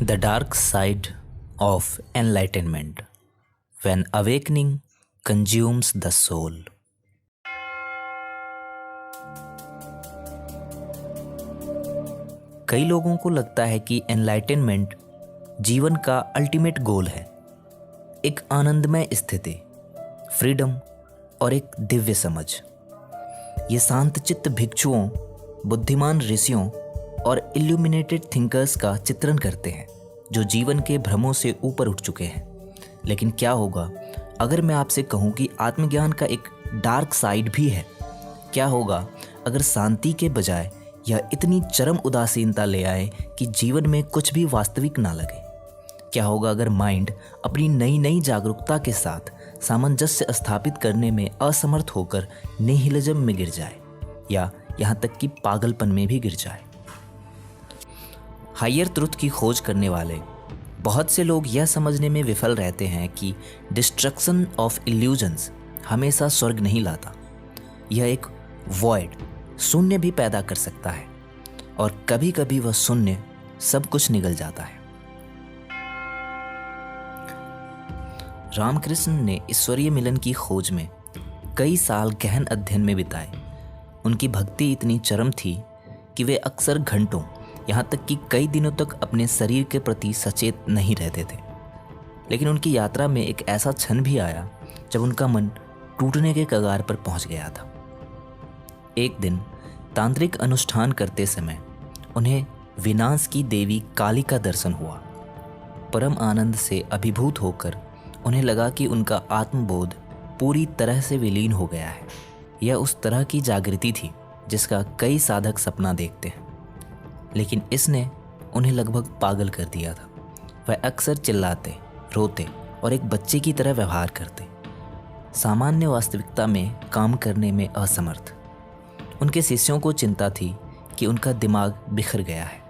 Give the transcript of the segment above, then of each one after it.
The dark side of enlightenment when awakening consumes the soul. कई लोगों को लगता है कि एनलाइटनमेंट जीवन का अल्टीमेट गोल है, एक आनंदमय स्थिति, फ्रीडम और एक दिव्य समझ। ये शांतचित्त भिक्षुओं, बुद्धिमान ऋषियों और इल्यूमिनेटेड थिंकर्स का चित्रण करते हैं जो जीवन के भ्रमों से ऊपर उठ चुके हैं। लेकिन क्या होगा अगर मैं आपसे कहूँ कि आत्मज्ञान का एक डार्क साइड भी है? क्या होगा अगर शांति के बजाय यह इतनी चरम उदासीनता ले आए कि जीवन में कुछ भी वास्तविक ना लगे? क्या होगा अगर माइंड अपनी नई नई जागरूकता के साथ सामंजस्य स्थापित करने में असमर्थ होकर निहिलिज्म में गिर जाए या यहाँ तक कि पागलपन में भी गिर जाए? हायर ट्रुथ की खोज करने वाले बहुत से लोग यह समझने में विफल रहते हैं कि डिस्ट्रक्शन ऑफ इल्यूजन्स हमेशा स्वर्ग नहीं लाता। यह एक वॉइड, शून्य भी पैदा कर सकता है और कभी कभी वह शून्य सब कुछ निगल जाता है। रामकृष्ण ने ईश्वरीय मिलन की खोज में कई साल गहन अध्ययन में बिताए। उनकी भक्ति इतनी चरम थी कि वे अक्सर घंटों, यहाँ तक कि कई दिनों तक अपने शरीर के प्रति सचेत नहीं रहते थे। लेकिन उनकी यात्रा में एक ऐसा क्षण भी आया जब उनका मन टूटने के कगार पर पहुंच गया था। एक दिन तांत्रिक अनुष्ठान करते समय उन्हें विनाश की देवी काली का दर्शन हुआ। परम आनंद से अभिभूत होकर उन्हें लगा कि उनका आत्मबोध पूरी तरह से विलीन हो गया है। यह उस तरह की जागृति थी जिसका कई साधक सपना देखते हैं, लेकिन इसने उन्हें लगभग पागल कर दिया था। वह अक्सर चिल्लाते, रोते और एक बच्चे की तरह व्यवहार करते, सामान्य वास्तविकता में काम करने में असमर्थ। उनके शिष्यों को चिंता थी कि उनका दिमाग बिखर गया है।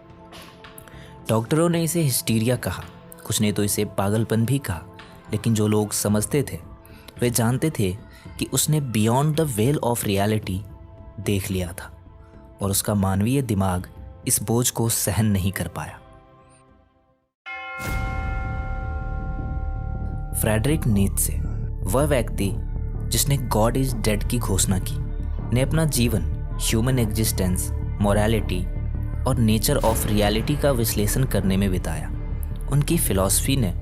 डॉक्टरों ने इसे हिस्टीरिया कहा, कुछ ने तो इसे पागलपन भी कहा, लेकिन जो लोग समझते थे वे जानते थे कि उसने beyond the well of reality देख लिया था और उसका मानवीय दिमाग इस बोझ को सहन नहीं कर पाया। फ्रेडरिक नीत्शे, वह व्यक्ति जिसने गॉड इज डेड की घोषणा की, ने अपना जीवन ह्यूमन एग्जिस्टेंस, मोरालिटी और नेचर ऑफ रियलिटी का विश्लेषण करने में बिताया। उनकी फिलॉसफी ने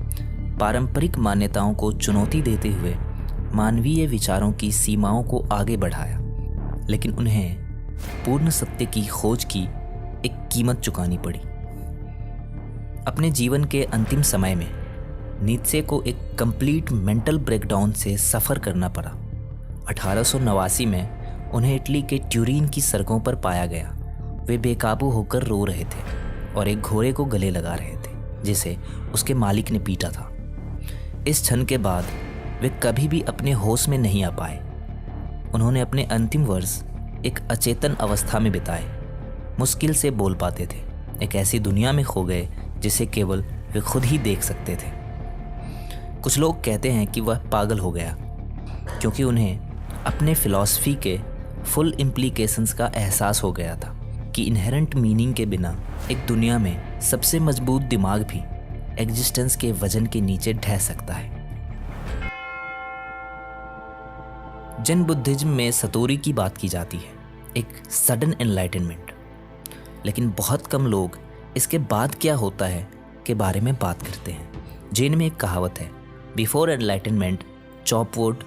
पारंपरिक मान्यताओं को चुनौती देते हुए मानवीय विचारों की सीमाओं को आगे बढ़ाया, लेकिन उन्हें पूर्ण सत्य की खोज की एक कीमत चुकानी पड़ी। अपने जीवन के अंतिम समय में नीत्शे को एक कंप्लीट मेंटल ब्रेकडाउन से सफ़र करना पड़ा। 1889 में उन्हें इटली के ट्यूरिन की सड़कों पर पाया गया। वे बेकाबू होकर रो रहे थे और एक घोड़े को गले लगा रहे थे जिसे उसके मालिक ने पीटा था। इस क्षण के बाद वे कभी भी अपने होश में नहीं आ पाए। उन्होंने अपने अंतिम वर्ष एक अचेतन अवस्था में बिताए, मुश्किल से बोल पाते थे, एक ऐसी दुनिया में खो गए जिसे केवल वे खुद ही देख सकते थे। कुछ लोग कहते हैं कि वह पागल हो गया क्योंकि उन्हें अपने फिलॉसफी के फुल इम्प्लीकेशंस का एहसास हो गया था कि इनहेरेंट मीनिंग के बिना एक दुनिया में सबसे मजबूत दिमाग भी एग्जिस्टेंस के वजन के नीचे ढह सकता है। जैन बुद्धिज्म में सतोरी की बात की जाती है, एक सडन एनलाइटनमेंट, लेकिन बहुत कम लोग इसके बाद क्या होता है के बारे में बात करते हैं। जैन में एक कहावत है, before enlightenment chop wood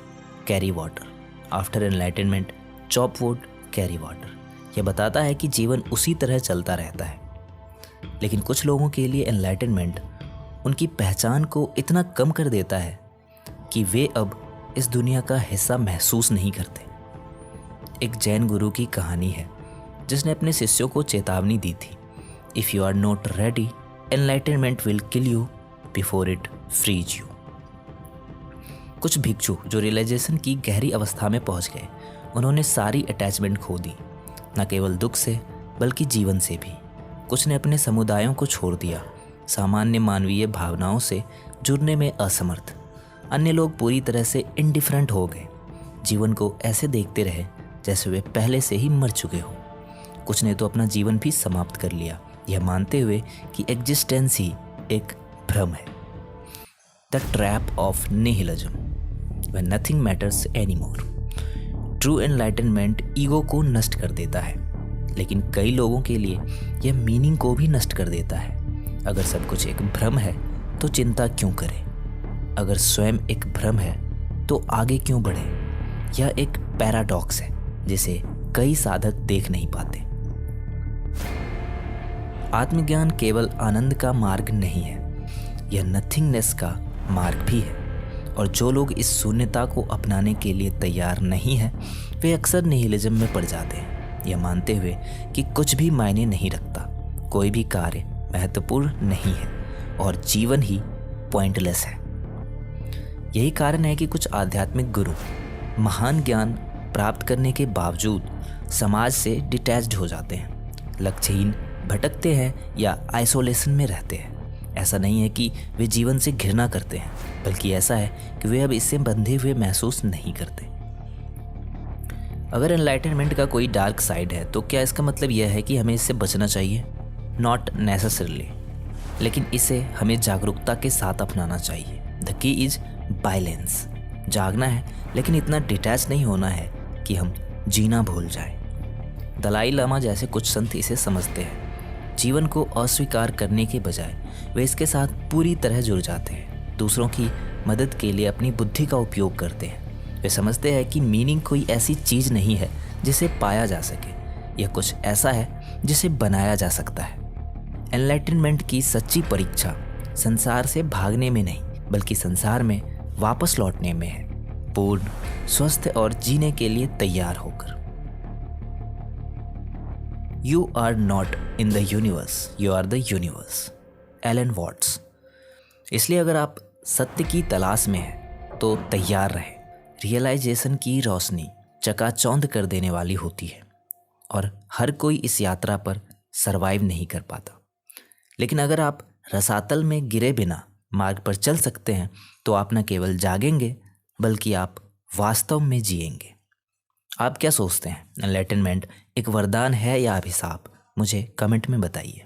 carry water, after enlightenment chop wood carry water. यह बताता है कि जीवन उसी तरह चलता रहता है, लेकिन कुछ लोगों के लिए एनलाइटनमेंट उनकी पहचान को इतना कम कर देता है कि वे अब इस दुनिया का हिस्सा महसूस नहीं करते। एक जैन गुरु की कहानी है जिसने अपने शिष्यों को चेतावनी दी थी, if you are not ready enlightenment will kill you before it frees you. कुछ भिक्षु जो रियलाइजेशन की गहरी अवस्था में पहुंच गए, उन्होंने सारी अटैचमेंट खो दी, न केवल दुख से बल्कि जीवन से भी। कुछ ने अपने समुदायों को छोड़ दिया, सामान्य मानवीय भावनाओं से जुड़ने में असमर्थ। अन्य लोग पूरी तरह से इंडिफरेंट हो गए, जीवन को ऐसे देखते रहे जैसे वे पहले से ही मर चुके हो। कुछ ने तो अपना जीवन भी समाप्त कर लिया, यह मानते हुए कि एग्जिस्टेंस ही एक भ्रम है। The trap of nihilism, when nothing matters anymore. True enlightenment ego को नष्ट कर देता है, लेकिन कई लोगों के लिए यह मीनिंग को भी नष्ट कर देता है। अगर सब कुछ एक भ्रम है तो चिंता क्यों करें? अगर स्वयं एक भ्रम है तो आगे क्यों बढ़े? यह एक पैराडॉक्स है जिसे कई साधक देख नहीं पाते। आत्मज्ञान केवल आनंद का मार्ग नहीं है, यह नथिंगनेस का मार्ग भी है। और जो लोग इस शून्यता को अपनाने के लिए तैयार नहीं हैं, वे अक्सर निहिलिज्म में पड़ जाते हैं, यह मानते हुए कि कुछ भी मायने नहीं रखता, कोई भी कार्य महत्वपूर्ण नहीं है और जीवन ही पॉइंटलेस है। यही कारण है कि कुछ आध्यात्मिक गुरु महान ज्ञान प्राप्त करने के बावजूद समाज से डिटैच्ड हो जाते हैं, लक्ष्यहीन भटकते हैं या आइसोलेशन में रहते हैं। ऐसा नहीं है कि वे जीवन से घृणा करते हैं, बल्कि ऐसा है कि वे अब इससे बंधे हुए महसूस नहीं करते। अगर एनलाइटनमेंट का कोई डार्क साइड है तो क्या इसका मतलब यह है कि हमें इससे बचना चाहिए? नॉट नेसेसरली, लेकिन इसे हमें जागरूकता के साथ अपनाना चाहिए। The key is balance. जागना है, लेकिन इतना डिटैच नहीं होना है कि हम जीना भूल जाएं। दलाई लामा जैसे कुछ संत इसे समझते हैं। जीवन को अस्वीकार करने के बजाय वे इसके साथ पूरी तरह जुड़ जाते हैं। दूसरों की मदद के लिए अपनी बुद्धि का उपयोग करते हैं। वे समझते हैं कि मीनिंग कोई ऐसी चीज़ नहीं है जिसे पाया जा सके, यह कुछ ऐसा है जिसे बनाया जा सकता है। एनलाइटनमेंट की सच्ची परीक्षा संसार से भागने में नहीं, बल्कि संसार में वापस लौटने में है, पूर्ण, स्वस्थ और जीने के लिए तैयार होकर। You are not in the universe, you are the universe. Alan Watts. इसलिए अगर आप सत्य की तलाश में हैं तो तैयार रहें। रियलाइजेशन की रोशनी चकाचौंध कर देने वाली होती है और हर कोई इस यात्रा पर सरवाइव नहीं कर पाता। लेकिन अगर आप रसातल में गिरे बिना मार्ग पर चल सकते हैं तो आप न केवल जागेंगे बल्कि आप वास्तव में जिएंगे। आप क्या सोचते हैं? एनलाइटनमेंट एक वरदान है या अभिशाप? मुझे कमेंट में बताइए।